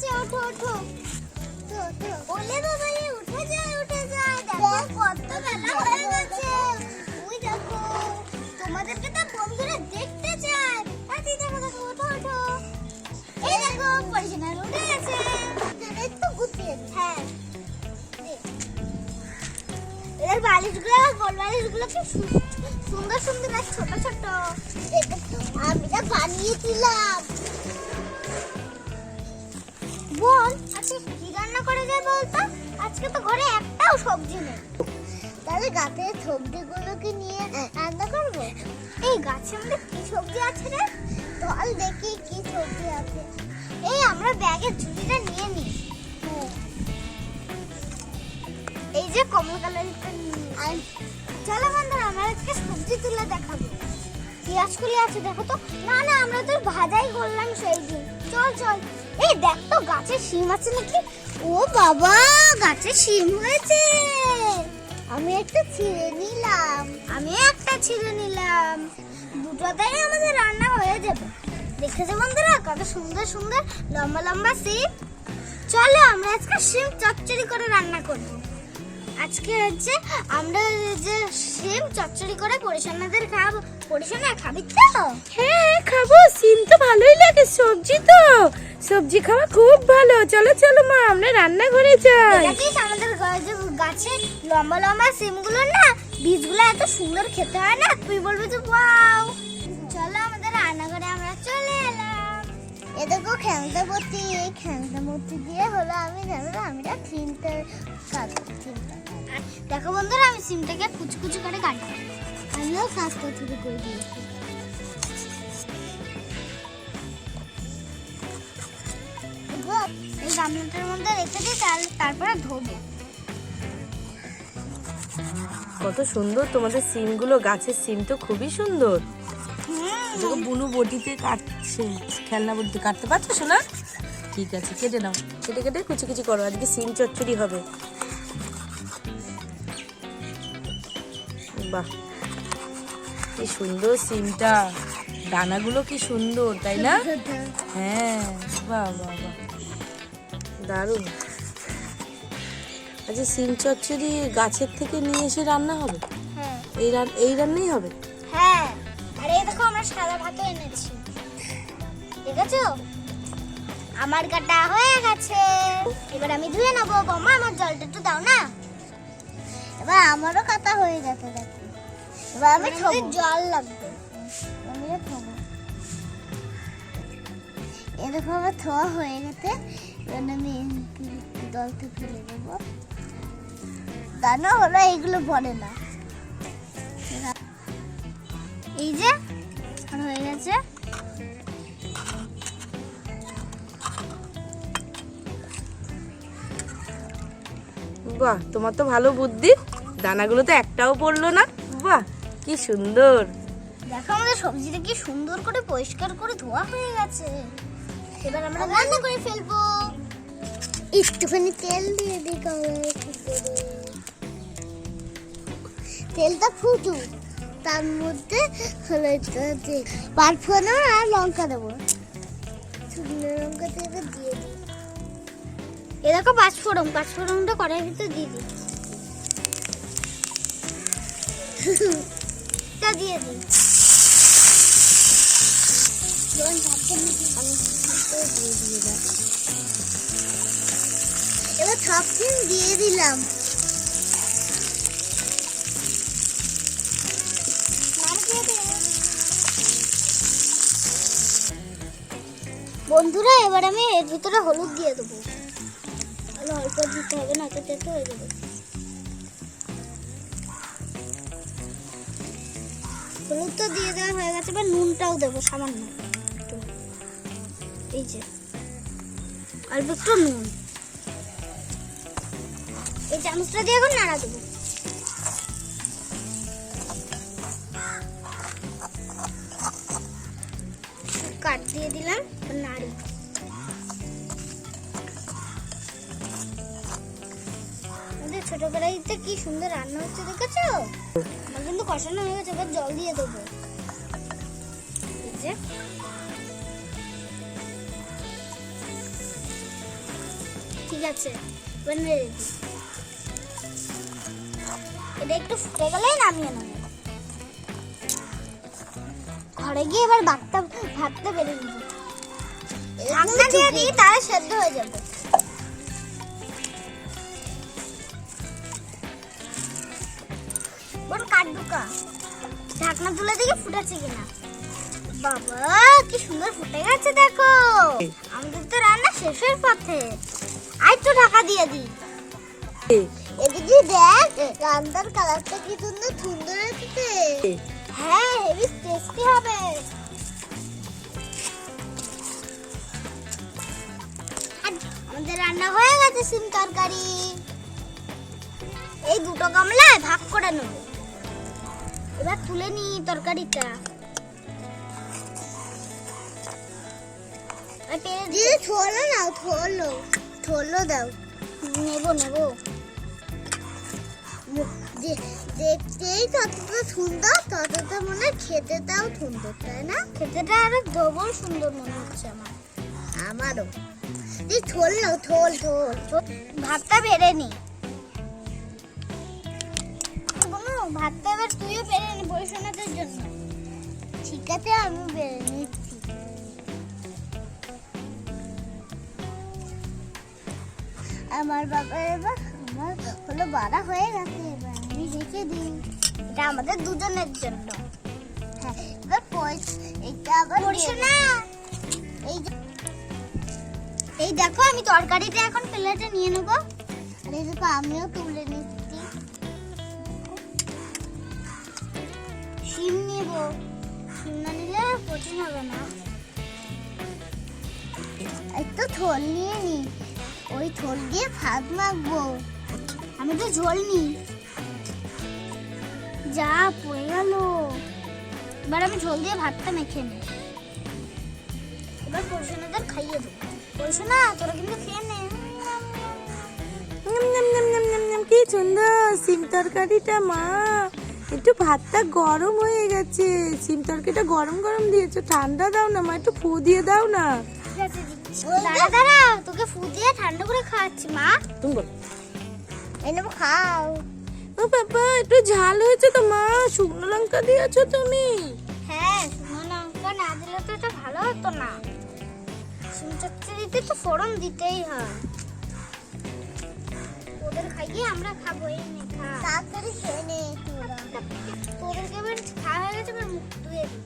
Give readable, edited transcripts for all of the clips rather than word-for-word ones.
গেছে, ওঠো ওঠো। ওলে বাবা রে, উঠে যায় উঠে যায়। দেখো কত বেলা হয়ে গেছে। ওই দেখো, তোমাদেরকে তো বন্ধুরা দেখতে চায়। তাড়াতাড়ি দেখো দেখো, ওঠো ওঠো। এই দেখো পরিশোনার উঠে গেছে। একটু গুছিয়ে দিই। হ্যাঁ, এর বালিশগুলো, গোল বালিশগুলো কি সুন্দর সুন্দর আর ছোট ছোট। আমি তো বানিয়েছিলাম। বোন, আজকে কি রান্না করা যায় বলতো? আজকে তো ঘরে একটাও সবজি নেই। তাহলে গাছের সবজিগুলোকে নিয়ে রান্না করব। এই গাছের মধ্যে কি সবজি আছে রে? চল দেখি কি সবজি আছে। এই আমরা ব্যাগের ঝুড়িটা নিয়ে নিই। এই যে কমলা কালারটা নিয়ে। চলো বন্ধুরা, আমরা আজকে সবজি তুলে দেখাবো। পেঁয়াজগুলি আছে দেখো তো। না না, আমরা তো ভাজাই করলাম সেই দিন। চল চল। এই দেখ তো গাছে শিম আছে নাকি। ও বাবা, গাছে শিম হয়েছে। আমি একটা ছিঁড়ে নিলাম। আমি একটা ছিঁড়ে নিলাম। দুটোতেই আমাদের রান্না হয়ে যাবে। দেখেছো বন্ধুরা কত সুন্দর সুন্দর লম্বা লম্বা শিম। চলো আমরা আজকে শিম চচ্চড়ি করে রান্না করব। আজকে হচ্ছে আমরা যে শিম চচ্চড়ি করে পরিশোনাদের খাবো। পরিশোনা খাবি তো? হ্যাঁ খাবো, সিম তো ভালোই লাগে, সবজি তো সবজি খাওয়া খুব ভালো। চলো চলো মা, আমরা রান্নাঘরে যাই। দেখেছিস আমাদের গাছে লম্বা লম্বা সিমগুলো না, বীজগুলো এত সুন্দর খেতে হয় না, তুই বলবি যে ওয়াও। চলো আমাদের রান্নাঘরে আমরা চলে এলাম। এ দেখো খেলতে পড়ছি। এই খেলতে মূর্তি দিয়ে হলো আমি জানো আমি চিনতে কাটছি। দেখো বন্ধুরা, আমি সিমটাকে কুচকুচি করে কাটবো। আমিও কাজ করতে করে দিয়েছি। এই গামলাটার মধ্যে রেখে দিই, তারপরে ধোবো। কত সুন্দর তোমাদের সিমগুলো, গাছের সিম তো খুবই সুন্দর। দেখো বুনু বটিতে কাটছে, খেলনা বটিতে কাটতে পারছো শোনা? ঠিক আছে, কেটে নাও, কেটে কেটে কুচি কুচি করো। আজকে সিম চচ্চড়ি হবে। বাহ, কি সুন্দর সিমটা, দানাগুলো কি সুন্দর তাই না? হ্যাঁ, বাহ বাহ বাহ, দারুণ। আচ্ছা, সিম চচ্চড়ি গাছের থেকে নিয়ে এসে রান্না হবে? হ্যাঁ, এই রান্নাই হবে? হ্যাঁ। আর এই দেখো আমরা সাদা ভাতও এনেছি, দেখেছো? আমার কাটা হয়ে গেছে। এবার আমি ধুয়ে নেবো। বৌমা আমার জলটা একটু দাও না। এবার আমারও কাটা হয়ে গেছে দেখো। এবার আমি জল লাগবে। আমি খাবো। এই দেখো আমার ধোয়া হয়ে গেছে। এবার আমি জলটা ফেলে দেবো। দানা হলো এইগুলো বলে না। এই যে হয়ে গেছে। বাহ, তোমার তো ভালো বুদ্ধি, দানাগুলো তো একটাও পড়লো না। বাহ, কি সুন্দর। দেখো আমাদের সবজিটা কি সুন্দর করে পরিষ্কার করে ধোয়া হয়ে গেছে। এবার আমরা রান্না করে ফেলবো। একটুখানি তেল দিয়ে দিই কড়াইয়ে। তেলটা ফুটু, তার মধ্যে হলুদটা দিই, পাঁচফোড়ন আর লঙ্কা দেবো। শুকনো লঙ্কা দিয়ে দিই। এ দেখো পাঁচফোড়নটা কড়াইয়ের ভিতরে দিয়ে দিই। তা দিয়ে দিই। এবার সব দিন দিয়ে দিলাম। বন্ধুরা, এবার আমি এর ভিতরে হলুদ দিয়ে দেবো। অল্প দিতে হবে, না তো তেতো হয়ে যাবে। হলুদ তো দিয়ে দেওয়া হয়ে গেছে। এবার নুনটাও দেবো সামান্য একটু। এই যে অল্প একটু নুন। এই চামচটা দিয়ে এখন নাড়া দেবো। কাট দিয়ে দিলাম, নাড়ি। ছোট কড়াইতে কি সুন্দর রান্না হচ্ছে, দেখেছো? আমার কিন্তু কষানো হয়ে গেছে। এবার জল দিয়ে দেবো। এই যে গেছে, এবার নেড়ে দিই। এটা একটু ফুটে গেলেই নামিয়ে নেবো। ঘরে গিয়ে এবার ভাতটা বেড়ে দিব। ঢাকনা দিয়ে দিই, তাহলে সেদ্ধ হয়ে যাবে। বোন কাটবুকা, ঢাকনা তুলে দিকে ফুটেছে কিনা। বাবা কি সুন্দর ফুটে গেছে দেখো। আমাদের তো রান্না শেষের পথে। আর একটু ঢাকা দিয়ে দিই। এদিকে দেখ রান্নার কালারটা কি সুন্দর এসেছে। হ্যাঁ হেভি টেস্টি হবে। আমাদের রান্না হয়ে গেছে সিম তরকারি। এই দুটো গামলায় ভাগ করে নেব। এবার তুলে নি তরকারিটা। দিদি ছোলো নাও, ছোলো দাও। নেব দেখতেই ততটা সুন্দর, ততটা মনে হয় খেতেটাও সুন্দর, তাই না? খেতেটা আরো ডবল সুন্দর মনে হচ্ছে আমারও। ঝোল নাও, ঝোল। ভাতটা বেড়ে নি। ভাতটা এবার তুইও বেড়ে নি পরিশোনাদের জন্য। ঠিক আছে আমি বেড়ে নিচ্ছি। আমার বাবা এবার আমার হলো বাড়া হয়ে গেছে। এবার আমি রেখে দিই। এটা আমাদের দুজনের জন্য। হ্যাঁ এবার এইটা আবার পরিশোনা। এই দেখো আমি তরকারিটা এখন প্লেটে নিয়ে নেব। আর এই দেখো আমিও তুলে নিচ্ছি। শিম নেব, শিম না নিলে কঠিন হবে না। একটু ঝোল নিয়ে নি, ওই ঝোল দিয়ে ভাত মাখবো। আমি তো ঝোল নি, যা পড়ে গেল। এবার আমি ঝোল দিয়ে ভাতটা মেখে নিই। এবার পরিশোনাদের খাইয়ে দেবো। পরিশোনা তোরা কিন্তু খেয়ে নে। কি সুন্দর সিম তরকারিটা মা। একটু ভাতটা গরম হয়ে গেছে, সিম তরকারিটা গরম দিয়েছো, ঠান্ডা দাও না মা, একটু ফু দিয়ে দাও না। দাঁড়া তোকে ফু দিয়ে ঠান্ডা করে খাওয়াচ্ছি মা। তুমি বলো এই নেবো, খাও। ও বাবা একটু ঝাল হয়েছে তো মা, শুকনো লঙ্কা দিয়েছো তুমি? হ্যাঁ শুকনো লঙ্কা না দিলে তো এটা ভালো হতো না। সিম চচ্চড়িতে তো ফোড়ন দিতেই হয়। ওদের খাইয়ে আমরা খাবো। এই নে খা, তাড়াতাড়ি খেয়ে নে তোরা। তোদেরকে এবার খাওয়া হয়ে গেছে, এবার মুখ ধুয়ে দিই।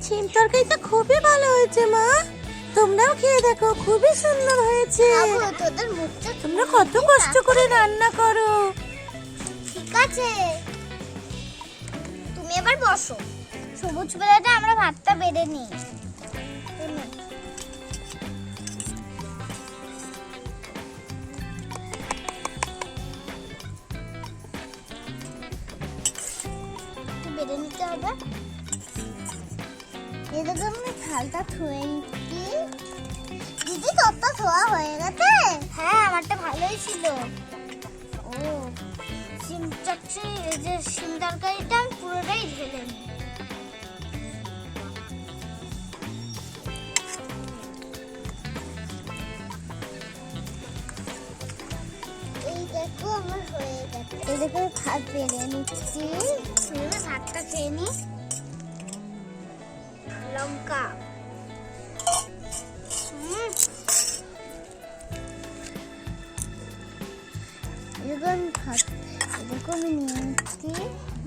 সিম তরকারিটা খুবই ভালো হয়েছে মা, তোমরাও খেয়ে দেখো, খুবই সুন্দর হয়েছে। তোদের মুখটা তোমরা কত কষ্ট করে রান্না করো। ঠিক আছে তুমি এবার বসো। সবুজ বেলাটা আমরা ভাতটা বেড়ে নিই। বেড়ে নিতে হবে। এদিকে আমি থালটা ধুয়ে নিচ্ছি। দিদি তোরটা ধোয়া হয়ে গেছে? হ্যাঁ আমারটা ভালোই ছিল। ও সিম চচ্চড়ি, যে সিম তরকারিটা আমি পুরোটাই ঢেলে নিই। এই দেখো আমার হয়ে গেছে। এই দেখো ভাত বেড়ে নিচ্ছি। ভাতটা খেয়ে নি। লঙ্কা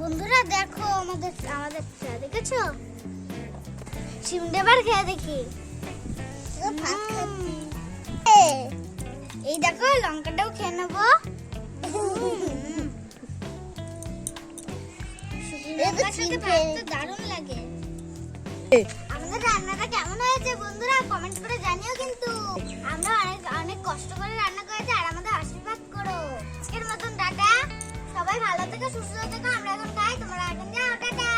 বন্ধুরা দেখো আমাদের দেখেছো সিম দেবার খেয়ে দেখি। এই দেখো লঙ্কাটাও খেয়ে নেবো। দারুণ লাগে। আমাদের রান্নাটা কেমন হয়েছে বন্ধুরা কমেন্ট করে জানিও। কিন্তু আমরা অনেক কষ্ট করে রান্না করেছি, আর আমাদের আশীর্বাদ করো। আজকের মতন টাটা, সবাই ভালো থেকো, সুস্থ থেকো। আমরা এখন খাই, তোমরা এখন যাও, টাটা।